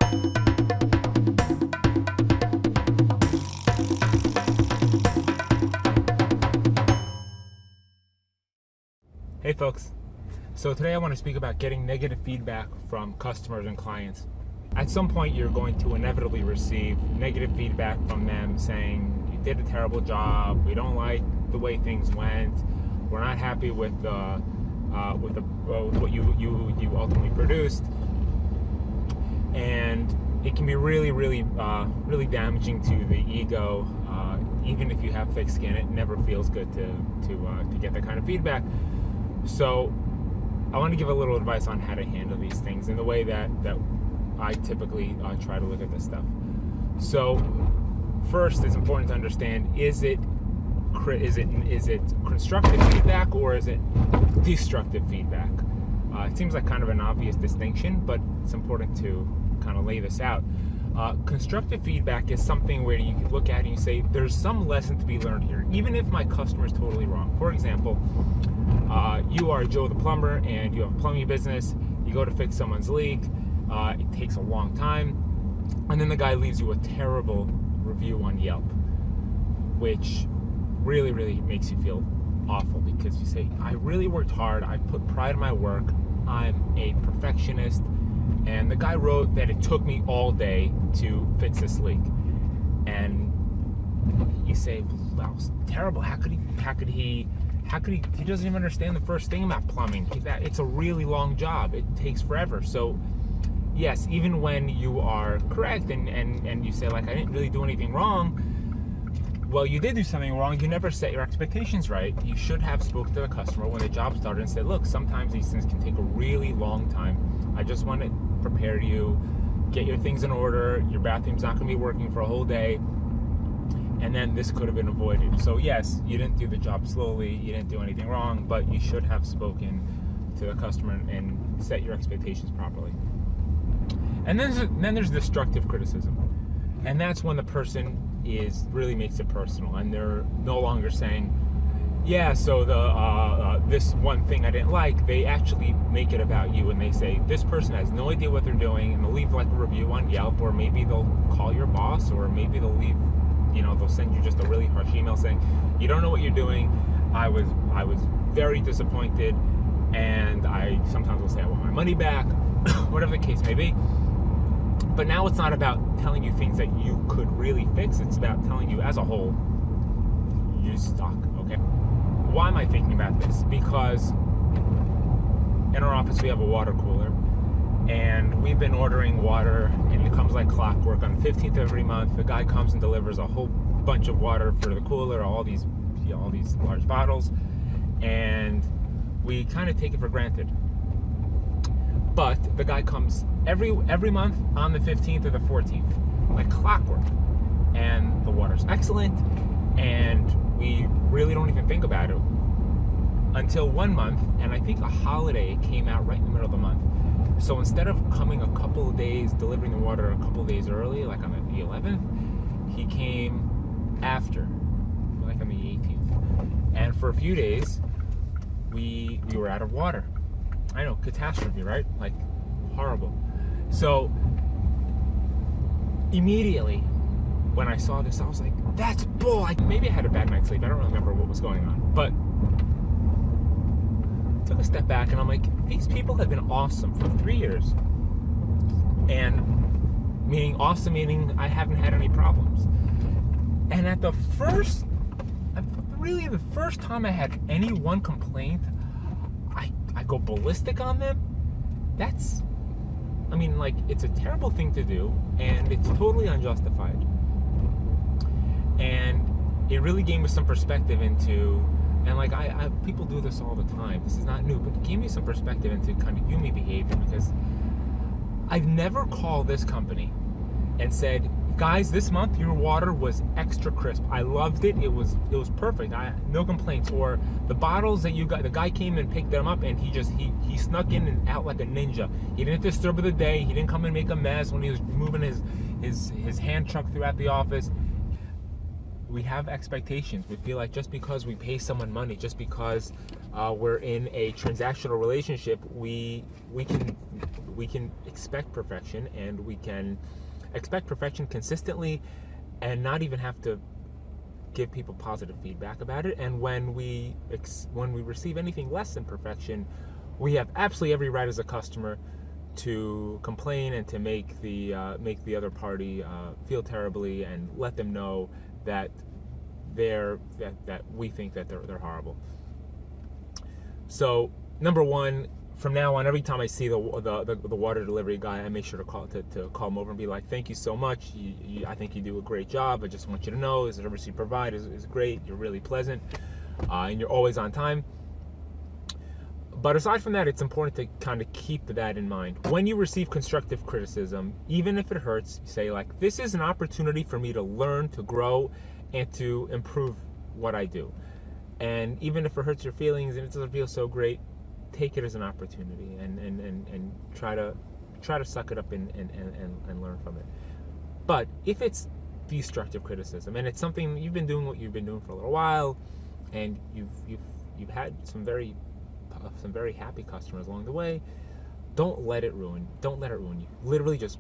Hey folks, so today I want to speak about getting negative feedback from customers and clients. At some point you're going to inevitably receive negative feedback from them saying you did a terrible job, we don't like the way things went, we're not happy with what you ultimately produced, and it can be really damaging to the ego. Even if you have thick skin, it never feels good to get that kind of feedback. So I want to give a little advice on how to handle these things in the way that I typically try to look at this stuff. So first, it's important to understand, is it constructive feedback or is it destructive feedback? It seems like kind of an obvious distinction, but it's important to kind of lay this out. Constructive feedback is something where you can look at it and you say, there's some lesson to be learned here, even if my customer is totally wrong. For example, you are Joe the plumber and you have a plumbing business, you go to fix someone's leak, it takes a long time, and then the guy leaves you a terrible review on Yelp, which really makes you feel awful, because you say, I really worked hard, I put pride in my work, I'm a perfectionist, and the guy wrote that it took me all day to fix this leak. And you say, well, it's terrible, how could he doesn't even understand the first thing about plumbing. It's a really long job, it takes forever. So yes, even when you are correct and you say, like, I didn't really do anything wrong, well, you did do something wrong. You never set your expectations right. You should have spoken to the customer when the job started and said, look, sometimes these things can take a really long time. I just want to prepare you, get your things in order, your bathroom's not going to be working for a whole day, and then this could have been avoided. So yes, you didn't do the job slowly, you didn't do anything wrong, but you should have spoken to the customer and set your expectations properly. And then there's destructive criticism, and that's when the person really makes it personal, and they're no longer saying, yeah, so this one thing I didn't like, they actually make it about you, and they say, this person has no idea what they're doing, and they'll leave like a review on Yelp, or maybe they'll call your boss, or maybe they'll leave, they'll send you just a really harsh email saying, you don't know what you're doing, I was very disappointed, and I sometimes will say I want my money back, whatever the case may be. But now it's not about telling you things that you could really fix, it's about telling you as a whole, you suck, okay? Why am I thinking about this? Because in our office we have a water cooler, and we've been ordering water, and it comes like clockwork. On the 15th of every month, the guy comes and delivers a whole bunch of water for the cooler, all these large bottles, and we kind of take it for granted. But the guy comes every month on the 15th or the 14th, like clockwork, and the water's excellent, and we really don't even think about it until one month, and I think a holiday came out right in the middle of the month. So instead of coming a couple of days, delivering the water a couple of days early, like on the 11th, he came after, like on the 18th. And for a few days, we were out of water. I know, catastrophe, right? Like, horrible. So immediately when I saw this, I was like, that's bull. Maybe I had a bad night's sleep. I don't remember what was going on. But I took a step back and I'm like, these people have been awesome for 3 years. And meaning I haven't had any problems. And at the first time I had any one complaint, I go ballistic on them. It's a terrible thing to do, and it's totally unjustified. And it really gave me some perspective into, and people do this all the time. This is not new, but it gave me some perspective into kind of human behavior, because I've never called this company and said, guys, this month your water was extra crisp. I loved it. It was perfect. No complaints. Or the bottles that you got, the guy came and picked them up, and he snuck in and out like a ninja. He didn't disturb the day. He didn't come and make a mess when he was moving his hand truck throughout the office. We have expectations. We feel like just because we pay someone money, just because we're in a transactional relationship, we can we can expect perfection, and we can expect perfection consistently and not even have to give people positive feedback about it. And when we receive anything less than perfection, we have absolutely every right as a customer to complain and to make the other party feel terribly and let them know that that we think that they're horrible. So number one, from now on, every time I see the water delivery guy, I make sure to call him over and be like, thank you so much. I think you do a great job. I just want you to know the service you provide is great. You're really pleasant, and you're always on time. But aside from that, it's important to kind of keep that in mind. When you receive constructive criticism, even if it hurts, you say like, this is an opportunity for me to learn, to grow, and to improve what I do. And even if it hurts your feelings and it doesn't feel so great, take it as an opportunity and try to suck it up and learn from it. But if it's destructive criticism and it's something you've been doing what you've been doing for a little while, and you've had some very happy customers along the way, don't let it ruin you. Literally just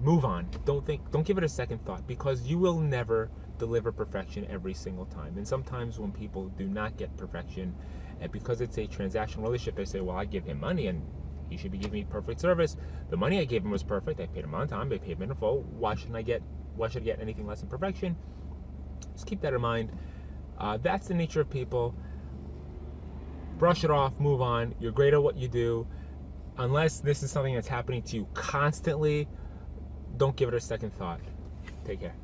move on. Don't give it a second thought, because you will never deliver perfection every single time. And sometimes when people do not get perfection, and because it's a transactional relationship, they say, well, I give him money and he should be giving me perfect service. The money I gave him was perfect. I paid him on time. I paid him in full. Why should I get anything less than perfection? Just keep that in mind. That's the nature of people. Brush it off, move on. You're great at what you do. Unless this is something that's happening to you constantly, don't give it a second thought. Take care.